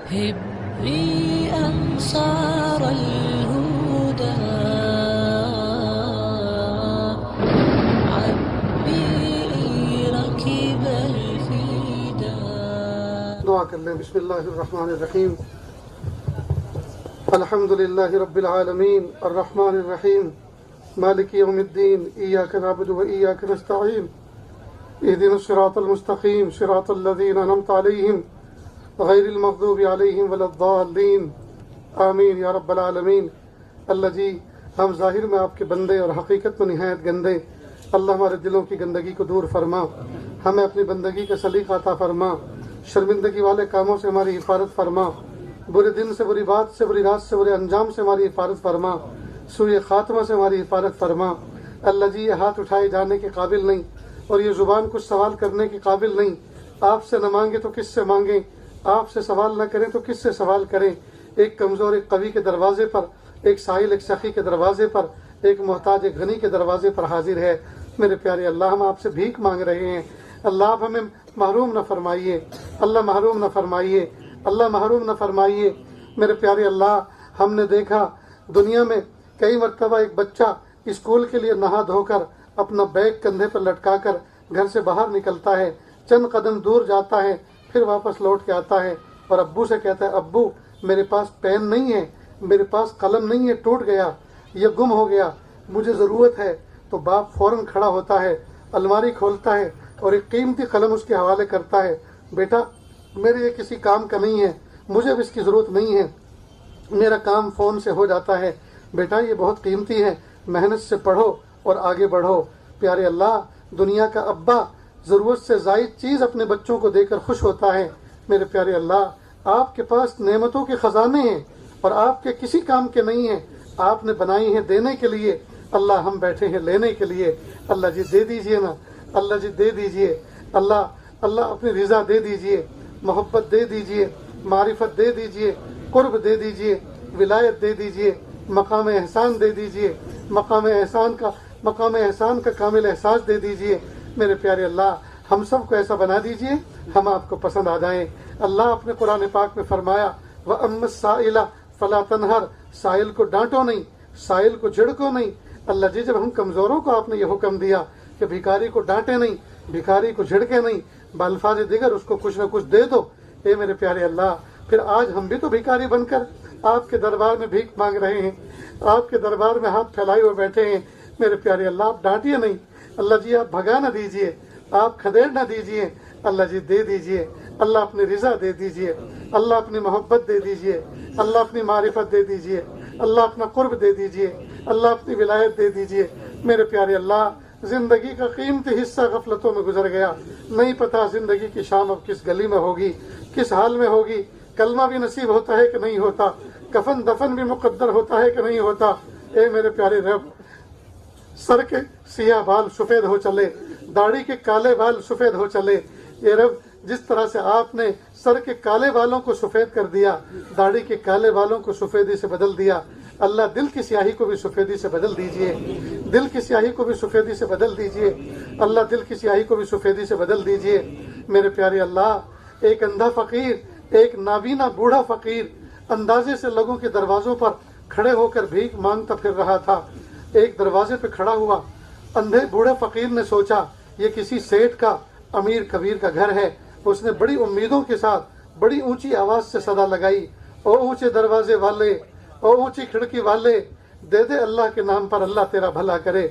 هبي أنصار الهدى عبي ركب الفدا. دعا کر لیں. بسم اللہ الرحمن الرحیم. الحمد للہ رب العالمین الرحمن الرحیم مالک یوم الدین ایاک نعبد و ایاک نستعین اهدنا الصراط المستقیم صراط الذین انعمت علیہم غیر المغضوب علیہم ولا الضالین آمین یا رب العالمین. اللہ جی، ہم ظاہر میں آپ کے بندے اور حقیقت میں نہایت گندے. اللہ ہمارے دلوں کی گندگی کو دور فرما، ہمیں اپنی بندگی کا سلیقہ عطا فرما، شرمندگی والے کاموں سے ہماری حفاظت فرما، برے دن سے، بری بات سے، بری رات سے، برے انجام سے ہماری حفاظت فرما، سوء خاتمہ سے ہماری حفاظت فرما. اللہ جی، یہ ہاتھ اٹھائے جانے کے قابل نہیں اور یہ زبان کچھ سوال کرنے کے قابل نہیں. آپ سے نہ مانگے تو کس سے مانگیں، آپ سے سوال نہ کریں تو کس سے سوال کریں. ایک کمزور ایک قوی کے دروازے پر، ایک سائل ایک سخی کے دروازے پر، ایک محتاج ایک غنی کے دروازے پر حاضر ہے. میرے پیارے اللہ، ہم آپ سے بھیک مانگ رہے ہیں. اللہ آپ ہمیں محروم نہ فرمائیے، اللہ محروم نہ فرمائیے، اللہ محروم نہ فرمائیے. میرے پیارے اللہ، ہم نے دیکھا دنیا میں کئی مرتبہ ایک بچہ اسکول کے لیے نہا دھو کر اپنا بیگ کندھے پر لٹکا کر گھر سے باہر نکلتا ہے، چند قدم دور جاتا ہے، پھر واپس لوٹ کے آتا ہے اور ابو سے کہتا ہے، ابو میرے پاس پین نہیں ہے، میرے پاس قلم نہیں ہے، ٹوٹ گیا، یہ گم ہو گیا، مجھے ضرورت ہے. تو باپ فوراً کھڑا ہوتا ہے، الماری کھولتا ہے اور ایک قیمتی قلم اس کے حوالے کرتا ہے. بیٹا، میرے یہ کسی کام کا نہیں ہے، مجھے اب اس کی ضرورت نہیں ہے، میرا کام فون سے ہو جاتا ہے. بیٹا، یہ بہت قیمتی ہے، محنت سے پڑھو اور آگے بڑھو. پیارے اللہ، دنیا کا ابا ضرورت سے زائد چیز اپنے بچوں کو دے کر خوش ہوتا ہے. میرے پیارے اللہ، آپ کے پاس نعمتوں کے خزانے ہیں اور آپ کے کسی کام کے نہیں ہیں. آپ نے بنائی ہیں دینے کے لیے، اللہ ہم بیٹھے ہیں لینے کے لیے. اللہ جی دے دیجئے نا، اللہ جی دے دیجئے. اللہ اپنی رضا دے دیجئے، محبت دے دیجئے، معرفت دے دیجئے، قرب دے دیجئے، ولایت دے دیجئے، مقام احسان دے دیجئے، مقام احسان کا کامل احساس دے دیجئے. میرے پیارے اللہ، ہم سب کو ایسا بنا دیجئے ہم آپ کو پسند آ جائیں. اللہ اپنے قرآن پاک میں فرمایا، وَأَمَّا السَّائِلَ فَلَا تَنْهَرْ، سائل کو ڈانٹو نہیں، سائل کو جھڑکو نہیں. اللہ جی، جب ہم کمزوروں کو آپ نے یہ حکم دیا کہ بھیکاری کو ڈانٹے نہیں، بھیکاری کو جھڑکے نہیں، بالفاظ دیگر اس کو کچھ نہ کچھ دے دو. اے میرے پیارے اللہ، پھر آج ہم بھی تو بھیکاری بن کر آپ کے دربار میں بھیک مانگ رہے ہیں، آپ کے دربار میں ہاتھ پھیلائے ہوئے بیٹھے ہیں. میرے پیارے اللہ، آپ ڈانٹیے نہیں. اللہ جی، آپ بھگا نہ دیجئے، آپ کھدیڑ نہ دیجئے. اللہ جی دے دیجئے، اللہ اپنی رضا دے دیجئے، اللہ اپنی محبت دے دیجئے، اللہ اپنی معرفت دے دیجئے، اللہ اپنا قرب دے دیجئے، اللہ اپنی ولایت دے دیجئے. میرے پیارے اللہ، زندگی کا قیمتی حصہ غفلتوں میں گزر گیا، نہیں پتا زندگی کی شام اب کس گلی میں ہوگی، کس حال میں ہوگی. کلمہ بھی نصیب ہوتا ہے کہ نہیں ہوتا، کفن دفن بھی مقدر ہوتا ہے کہ نہیں ہوتا. اے میرے پیارے رب، سر کے سیاہ بال سفید ہو چلے، داڑھی کے کالے بال سفید ہو چلے. اے رب، جس طرح سے آپ نے سر کے کالے بالوں کو سفید کر دیا، داڑھی کے کالے بالوں کو سفیدی سے بدل دیا، اللہ دل کی سیاہی کو بھی سفیدی سے بدل دیجئے، دل کی سیاہی کو بھی سفیدی سے بدل دیجئے. اللہ دل کی سیاہی کو بھی سفیدی سے بدل دیجئے. میرے پیارے اللہ، ایک اندھا فقیر، ایک نابینا بوڑھا فقیر اندازے سے لوگوں کے دروازوں پر کھڑے ہو کر بھیک مانگتا پھر رہا تھا. ایک دروازے پہ کھڑا ہوا اندھے بوڑھے فقیر نے سوچا یہ کسی سیٹھ کا، امیر کبیر کا گھر ہے. اس نے بڑی امیدوں کے ساتھ بڑی اونچی آواز سے صدا لگائی، او اونچے دروازے والے، او اونچی کھڑکی والے، دے دے اللہ کے نام پر، اللہ تیرا بھلا کرے.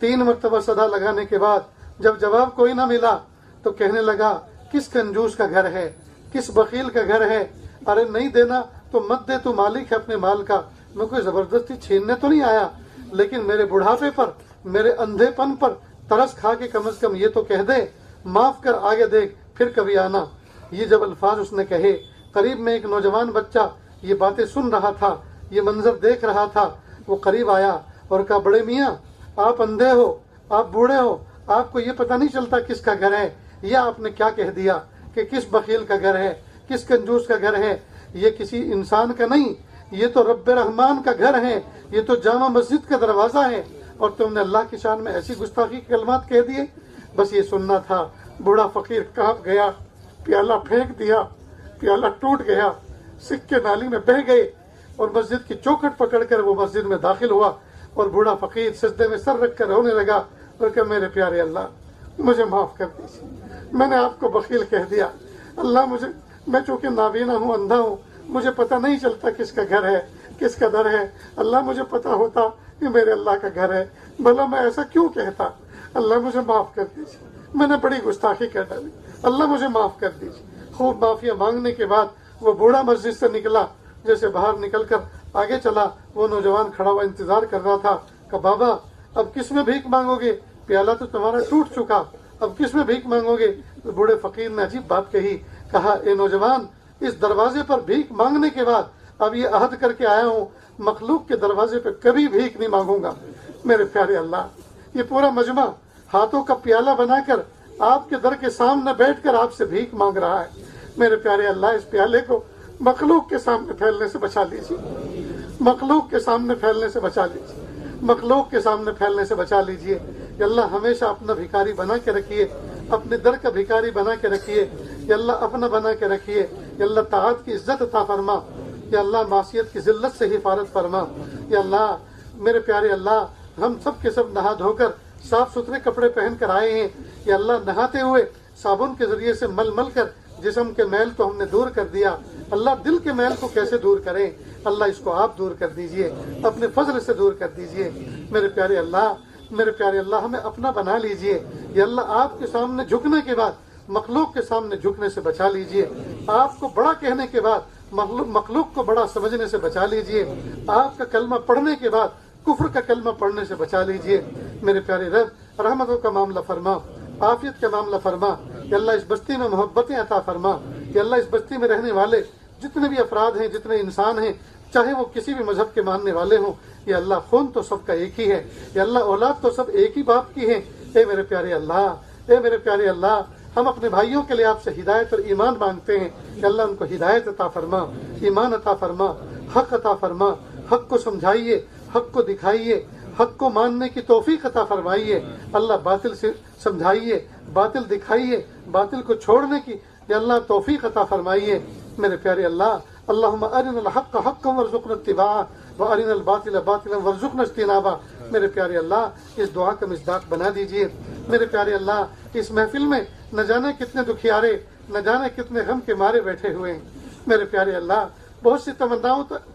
3 مرتبہ صدا لگانے کے بعد جب جواب کوئی نہ ملا تو کہنے لگا، کس کنجوس کا گھر ہے، کس بخیل کا گھر ہے. ارے نہیں دینا تو مت دے، تو مالک ہے اپنے مال کا، میں کوئی زبردستی چھیننے تو نہیں آیا، لیکن میرے بڑھاپے پر، میرے اندھے پن پر ترس کھا کے کم از کم یہ تو کہہ دے، معاف کر، آگے دیکھ، پھر کبھی آنا. یہ جب الفاظ اس نے کہے، قریب میں ایک نوجوان بچہ یہ باتیں سن رہا تھا، یہ منظر دیکھ رہا تھا. وہ قریب آیا اور کہا، بڑے میاں، آپ اندھے ہو، آپ بوڑھے ہو، آپ کو یہ پتہ نہیں چلتا کس کا گھر ہے. یہ آپ نے کیا کہہ دیا کہ کس بخیل کا گھر ہے، کس کنجوس کا گھر ہے. یہ کسی انسان کا نہیں، یہ تو رب رحمان کا گھر ہے، یہ تو جامع مسجد کا دروازہ ہے، اور تم نے اللہ کی شان میں ایسی گستاخی کے کلمات کہہ دیے. بس یہ سننا تھا. بوڑھا فقیر کانپ گیا، پیالہ پھینک دیا، پیالہ ٹوٹ گیا. سکے نالی میں بہہ گئے اور مسجد کی چوکھٹ پکڑ کر وہ مسجد میں داخل ہوا اور بوڑھا فقیر سجدے میں سر رکھ کر رونے لگا اور کہ میرے پیارے اللہ مجھے معاف کر دیجیے، میں نے آپ کو بخیل کہہ دیا، اللہ میں چونکہ نابینا ہوں، اندھا ہوں، مجھے پتہ نہیں چلتا کس کا گھر ہے کس کا در ہے، اللہ مجھے پتہ ہوتا کہ میرے اللہ کا گھر ہے، بھلا میں ایسا کیوں کہتا، اللہ مجھے معاف کر دیجیے، میں نے بڑی گستاخی کر ڈالی، اللہ مجھے معاف کر دیجیے۔ خوب معافیا مانگنے کے بعد وہ بوڑھا مسجد سے نکلا، جیسے باہر نکل کر آگے چلا، وہ نوجوان کھڑا ہوا انتظار کر رہا تھا کہ بابا اب کس میں بھیک مانگو گے، پیالہ تو تمہارا ٹوٹ چکا، اب کس میں بھیک مانگو گے؟ تو بوڑھے فقیر نے عجیب بات کہی، کہا اے نوجوان، اس دروازے پر بھیک مانگنے کے بعد اب یہ عہد کر کے آیا ہوں مخلوق کے دروازے پہ کبھی بھیک نہیں مانگوں گا۔ میرے پیارے اللہ، یہ پورا مجمع ہاتھوں کا پیالہ بنا کر آپ کے در کے سامنے بیٹھ کر آپ سے بھیک مانگ رہا ہے، میرے پیارے اللہ اس پیالے کو مخلوق کے سامنے پھیلنے سے بچا لیجیے، مخلوق کے سامنے پھیلنے سے بچا لیجیے، مخلوق کے سامنے پھیلنے سے بچا لیجیے۔ یا اللہ ہمیشہ اپنا بھکاری بنا کے رکھیے، اپنے در کا بھکاری بنا کے رکھیے، یا اللہ اپنا بنا کے رکھیے، یا اللہ طاعت کی عزت عطا فرما، یا اللہ معصیت کی ذلت سے حفاظت فرما۔ یا اللہ میرے پیارے اللہ، ہم سب کے سب نہا دھو کر صاف ستھرے کپڑے پہن کر آئے ہیں، یا اللہ نہاتے ہوئے صابن کے ذریعے سے مل مل کر جسم کے میل تو ہم نے دور کر دیا، اللہ دل کے میل کو کیسے دور کریں؟ اللہ اس کو آپ دور کر دیجئے، اپنے فضل سے دور کر دیجئے۔ میرے پیارے اللہ، میرے پیارے اللہ ہمیں اپنا بنا لیجئے، یا اللہ آپ کے سامنے جھکنے کے بعد مخلوق کے سامنے جھکنے سے بچا لیجئے، آپ کو بڑا کہنے کے بعد مخلوق کو بڑا سمجھنے سے بچا لیجئے، آپ کا کلمہ پڑھنے کے بعد کفر کا کلمہ پڑھنے سے بچا لیجئے۔ میرے پیارے رب رحمتوں کا معاملہ فرما، عافیت کا معاملہ فرما، یا اللہ اس بستی میں محبتیں عطا فرما، یا اللہ اس بستی میں رہنے والے جتنے بھی افراد ہیں، جتنے انسان ہیں، چاہے وہ کسی بھی مذہب کے ماننے والے ہوں، یا اللہ خون تو سب کا ایک ہی ہے، یا اللہ اولاد تو سب ایک ہی باپ کی ہے۔ اے میرے پیارے اللہ، اے میرے پیارے اللہ، ہم اپنے بھائیوں کے لیے آپ سے ہدایت اور ایمان مانگتے ہیں کہ اللہ ان کو ہدایت عطا فرما، ایمان عطا فرما، حق عطا فرما، حق کو سمجھائیے، حق کو دکھائیے، حق کو ماننے کی توفیق عطا فرمائیے، اللہ باطل سے سمجھائیے، باطل دکھائیے، باطل کو چھوڑنے کی یا اللہ توفیق عطا فرمائیے۔ میرے پیارے اللہ، اللہم ارنا الحق حقا وارزقنا اتباعہ وارنا الباطل باطلا وارزقنا اجتنابہ۔ میرے پیارے اللہ اس دعا کا مصداق بنا دیجئے۔ میرے پیارے اللہ اس محفل میں نہ جانے کتنے دکھیارے، نہ جانے کتنے غم کے مارے بیٹھے ہوئے ہیں۔ میرے پیارے اللہ بہت سی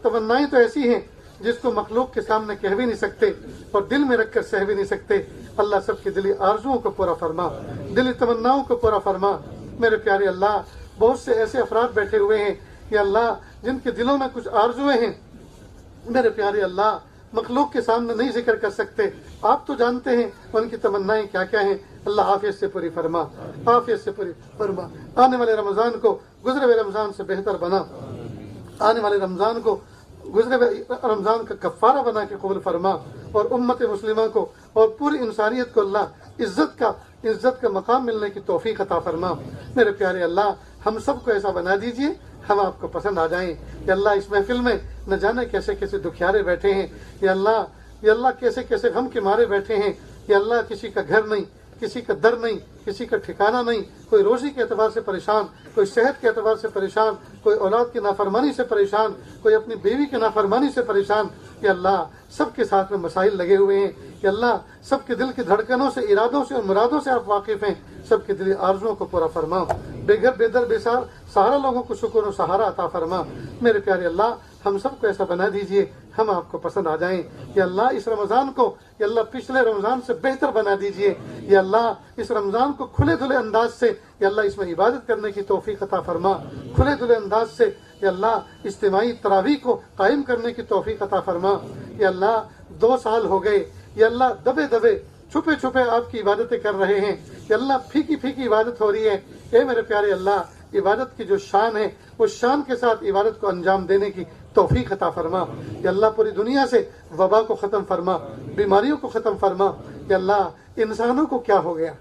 تمنائیں تو ایسی ہیں جس کو مخلوق کے سامنے کہہ بھی نہیں سکتے اور دل میں رکھ کر سہ بھی نہیں سکتے۔ اللہ سب کی دلی آرزوؤں کو پورا فرما، دلی تمناؤں کو پورا فرما۔ میرے پیارے اللہ بہت سے ایسے افراد بیٹھے ہوئے ہیں یا اللہ جن کے دلوں میں کچھ آرزویں ہیں، میرے پیارے اللہ مخلوق کے سامنے نہیں ذکر کر سکتے، آپ تو جانتے ہیں ان کی تمنائیں کیا کیا ہیں۔ اللہ عافیت سے پوری فرما، عافیت سے پوری فرما۔ آنے والے رمضان کو گزرے ہوئے رمضان سے بہتر بنا، آنے والے رمضان کو گزرے ہوئے رمضان کا کفارہ بنا کے قبول فرما، اور امت مسلمہ کو اور پوری انسانیت کو اللہ عزت کا مقام ملنے کی توفیق عطا فرما۔ میرے پیارے اللہ ہم سب کو ایسا بنا دیجئے ہم آپ کو پسند آ جائیں۔ یا اللہ اس محفل میں نہ جانے کیسے کیسے دکھیارے بیٹھے ہیں، یا اللہ کیسے کیسے غم کے مارے بیٹھے ہیں، یا اللہ کسی کا گھر نہیں، کسی کا در نہیں، کسی کا ٹھکانہ نہیں، کوئی روزی کے اعتبار سے پریشان، کوئی صحت کے اعتبار سے پریشان، کوئی اولاد کی نافرمانی سے پریشان، کوئی اپنی بیوی کی نافرمانی سے پریشان۔ یا اللہ سب کے ساتھ میں مسائل لگے ہوئے ہیں، یا اللہ سب کے دل کی دھڑکنوں سے، ارادوں سے اور مرادوں سے آپ واقف ہیں، سب کے دلی آرزوؤں کو پورا فرما، بے گھر بے در بے سہارا لوگوں کو سکون و سہارا عطا فرما۔ میرے پیارے اللہ ہم سب کو ایسا بنا دیجئے ہم آپ کو پسند آ جائیں۔ یا اللہ اس رمضان کو یا اللہ پچھلے رمضان سے بہتر بنا دیجئے۔ یا اللہ اس رمضان کو کھلے دھلے انداز سے یا اللہ اس میں عبادت کرنے کی توفیق عطا فرما، کھلے دھلے انداز سے یا اللہ اجتماعی تراویح کو قائم کرنے کی توفیق عطا فرما۔ یا اللہ 2 سال ہو گئے یا اللہ دبے دبے چھپے چھپے آپ کی عبادتیں کر رہے ہیں، یا اللہ پھیکی پھیکی عبادت ہو رہی ہے۔ اے میرے پیارے اللہ عبادت کی جو شان ہے اس شان کے ساتھ عبادت کو انجام دینے کی توفیق عطا فرما۔ یا اللہ پوری دنیا سے وبا کو ختم فرما، بیماریوں کو ختم فرما۔ یا اللہ انسانوں کو کیا ہو گیا،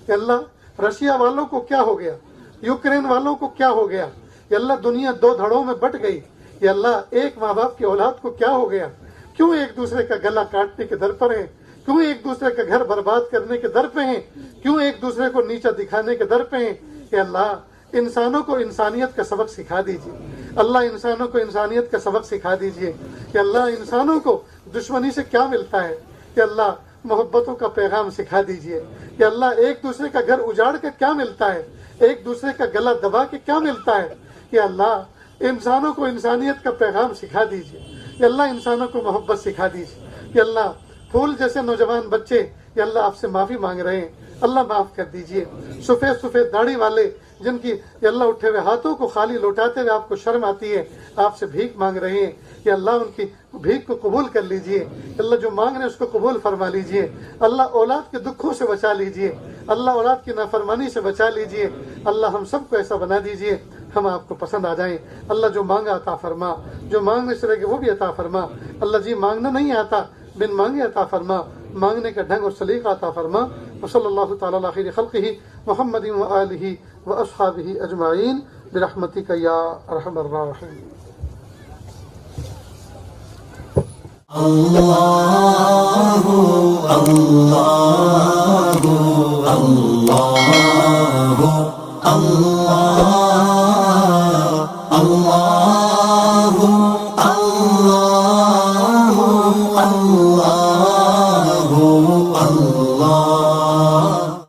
یا اللہ رشیا والوں کو کیا ہو گیا، یوکرین والوں کو کیا ہو گیا، یا اللہ دنیا 2 دھڑوں میں بٹ گئی۔ یا اللہ ایک ماں باپ کی اولاد کو کیا ہو گیا، کیوں ایک دوسرے کا گلا کاٹنے کے در پر ہیں، کیوں ایک دوسرے کا گھر برباد کرنے کے در پہ ہیں، کیوں ایک دوسرے کو نیچا دکھانے کے در پہ ہیں۔ یا اللہ انسانوں کو انسانیت کا سبق سکھا دیجیے، اللہ انسانوں کو انسانیت کا سبق سکھا دیجئے کہ اللہ انسانوں کو دشمنی سے کیا ملتا ہے، کہ اللہ محبتوں کا پیغام سکھا دیجئے کہ اللہ ایک دوسرے کا گھر اجاڑ کے کیا ملتا ہے، ایک دوسرے کا گلا دبا کے کیا ملتا ہے، کہ اللہ انسانوں کو انسانیت کا پیغام سکھا دیجئے، کہ اللہ انسانوں کو محبت سکھا دیجئے، کہ اللہ پھول جیسے نوجوان بچے کہ اللہ آپ سے معافی مانگ رہے ہیں، اللہ معاف کر دیجئے، سفید سفید داڑھی والے جن کی کہ اللہ اٹھے ہوئے ہاتھوں کو خالی لوٹاتے ہوئے آپ کو شرم آتی ہے، آپ سے بھیک مانگ رہے ہیں، کہ اللہ ان کی بھیک کو قبول کر لیجئے، اللہ جو مانگ رہے ہیں اس کو قبول فرما لیجئے، اللہ اولاد کے دکھوں سے بچا لیجئے، اللہ اولاد کی نافرمانی سے بچا لیجئے، اللہ ہم سب کو ایسا بنا دیجئے ہم آپ کو پسند آ جائیں، اللہ جو مانگا عطا فرما، جو مانگنے سے رہ گئے وہ بھی عطا فرما، اللہ جی مانگنا نہیں آتا بن مانگے عطا فرما، مانگنے کا ڈھنگ اور سلیقہ عطا فرما، وصلی اللہ تعالی علی خیر خلقہ محمد وآلہ واصحابہ اجمعین برحمتک یا ارحم الراحمین۔ اللہ